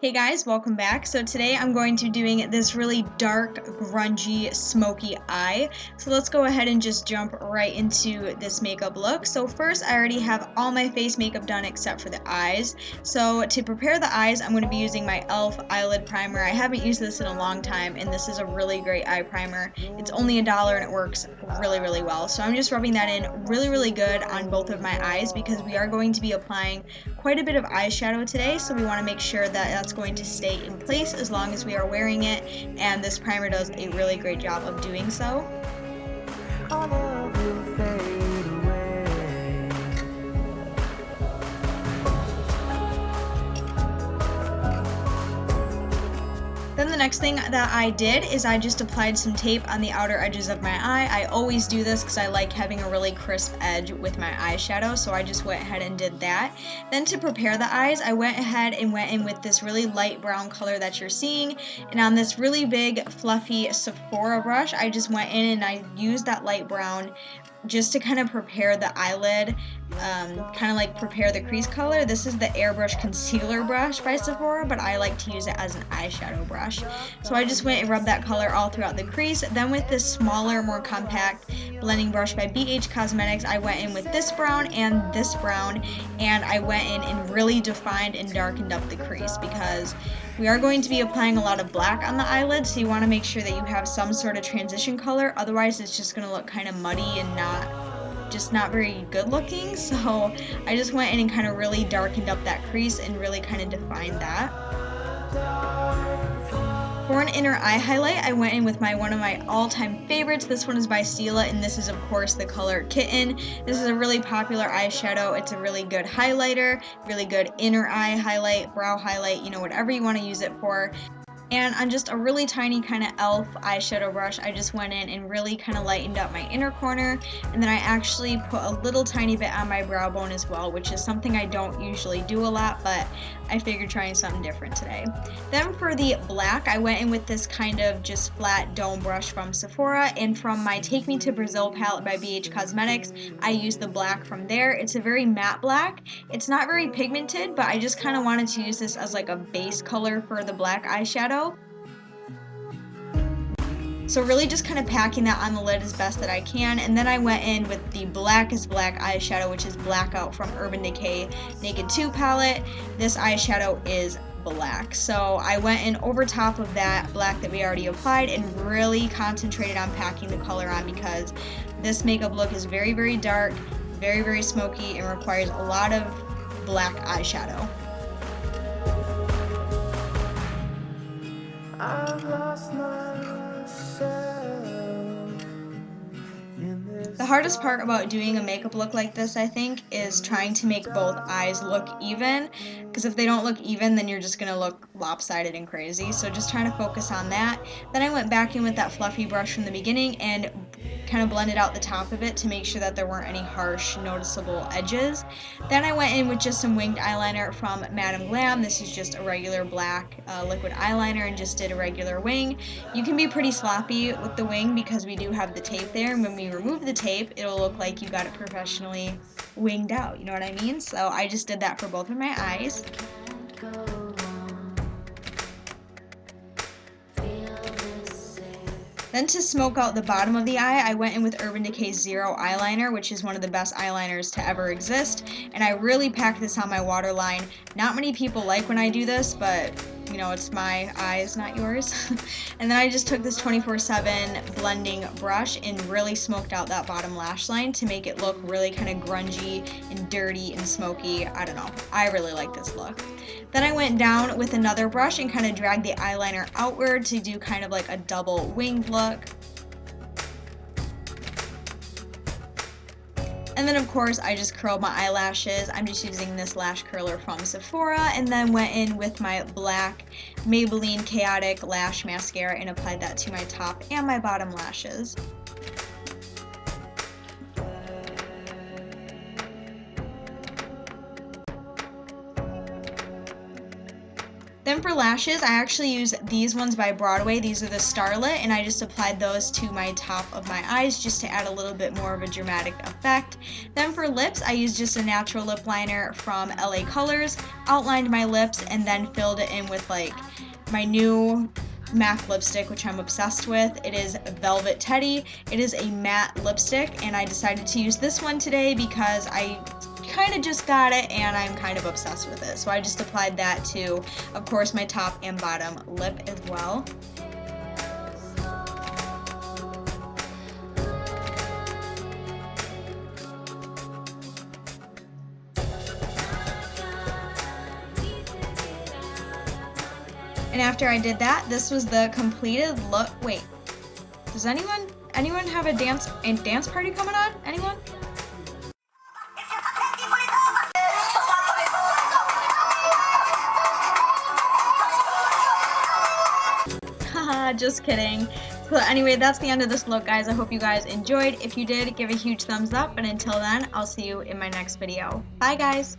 Hey guys, welcome back. So today I'm going to be doing this really dark, grungy, smoky eye. So let's go ahead and just jump right into this makeup look. So first, I already have all my face makeup done except for the eyes. So to prepare the eyes, I'm going to be using my ELPH eyelid primer. I haven't used this in a long time, and this is a really great eye primer. It's only $1 and it works really, really well. So I'm just rubbing that in really good on both of my eyes because we are going to be applying quite a bit of eyeshadow today, so we want to make sure that that's going to stay in place as long as we are wearing it, and this primer does a really great job of doing so. Then the next thing that I did is I just applied some tape on the outer edges of my eye. I always do this because I like having a really crisp edge with my eyeshadow, so I just went ahead and did that. Then to prepare the eyes, I went ahead and went in with this really light brown color that you're seeing, and on this really big fluffy Sephora brush, I just went in and I used that light brown just to kind of prepare the eyelid, kind of like prepare the crease color. This is the Airbrush Concealer Brush by Sephora, but I like to use it as an eyeshadow brush. So I just went and rubbed that color all throughout the crease. Then with this smaller, more compact blending brush by Cosmetics, I went in with this brown and this brown, and I went in and really defined and darkened up the crease because we are going to be applying a lot of black on the eyelid, so you want to make sure that you have some sort of transition color, otherwise it's just going to look kind of muddy and not very good looking. So I just went in and kind of really darkened up that crease and really kind of defined that. For an inner eye highlight, I went in with one of my all-time favorites. This one is by Stila, and this is of course the color Kitten. This is a really popular eyeshadow. It's a really good highlighter, really good inner eye highlight, brow highlight, whatever you want to use it for. And on just a really tiny kind of ELPH eyeshadow brush, I just went in and really kind of lightened up my inner corner, and then I actually put a little tiny bit on my brow bone as well, which is something I don't usually do a lot, but I figured trying something different today. Then for the black, I went in with this kind of just flat dome brush from Sephora, and from my Take Me to Brazil palette by Cosmetics, I used the black from there. It's a very matte black. It's not very pigmented, but I just kind of wanted to use this as like a base color for the black eyeshadow. So really just kind of packing that on the lid as best that I can, and then I went in with the blackest black eyeshadow, which is Blackout from Urban Decay Naked 2 palette. This eyeshadow is black, so I went in over top of that black that we already applied and really concentrated on packing the color on because this makeup look is very dark, very smoky, and requires a lot of black eyeshadow. I've lost The hardest part about doing a makeup look like this, I think, is trying to make both eyes look even, because if they don't look even, then you're just going to look lopsided and crazy, so just trying to focus on that. Then I went back in with that fluffy brush from the beginning and kind of blended out the top of it to make sure that there weren't any harsh, noticeable edges. Then I went in with just some winged eyeliner from Madam Glam. This is just a regular black liquid eyeliner, and just did a regular wing. You can be pretty sloppy with the wing because we do have the tape there, and when we remove the tape, it'll look like you got it professionally winged out, you know what I mean? So I just did that for both of my eyes. Then to smoke out the bottom of the eye, I went in with Urban Decay's Zero eyeliner, which is one of the best eyeliners to ever exist, and I really packed this on my waterline. Not many people like when I do this, but it's my eyes, not yours. And then I just took this 24/7 blending brush and really smoked out that bottom lash line to make it look really kind of grungy and dirty and smoky. I don't know. I really like this look. Then I went down with another brush and kind of dragged the eyeliner outward to do kind of like a double winged look. And then of course I just curled my eyelashes. I'm just using this lash curler from Sephora, and then went in with my black Maybelline Chaotic Lash Mascara and applied that to my top and my bottom lashes. Then for lashes, I actually use these ones by Broadway. These are the Starlit, and I just applied those to my top of my eyes just to add a little bit more of a dramatic effect. Then for lips, I used just a natural lip liner from LA Colors, outlined my lips, and then filled it in with like my new MAC lipstick, which I'm obsessed with. It is Velvet Teddy. It is a matte lipstick, and I decided to use this one today because I kind of just got it and I'm kind of obsessed with it. So I just applied that to, of course, my top and bottom lip as well. And after I did that, this was the completed look. Wait, does anyone have a dance party coming on? Anyone? Haha, just kidding. So anyway, that's the end of this look, guys. I hope you guys enjoyed. If you did, give a huge thumbs up. And until then, I'll see you in my next video. Bye, guys.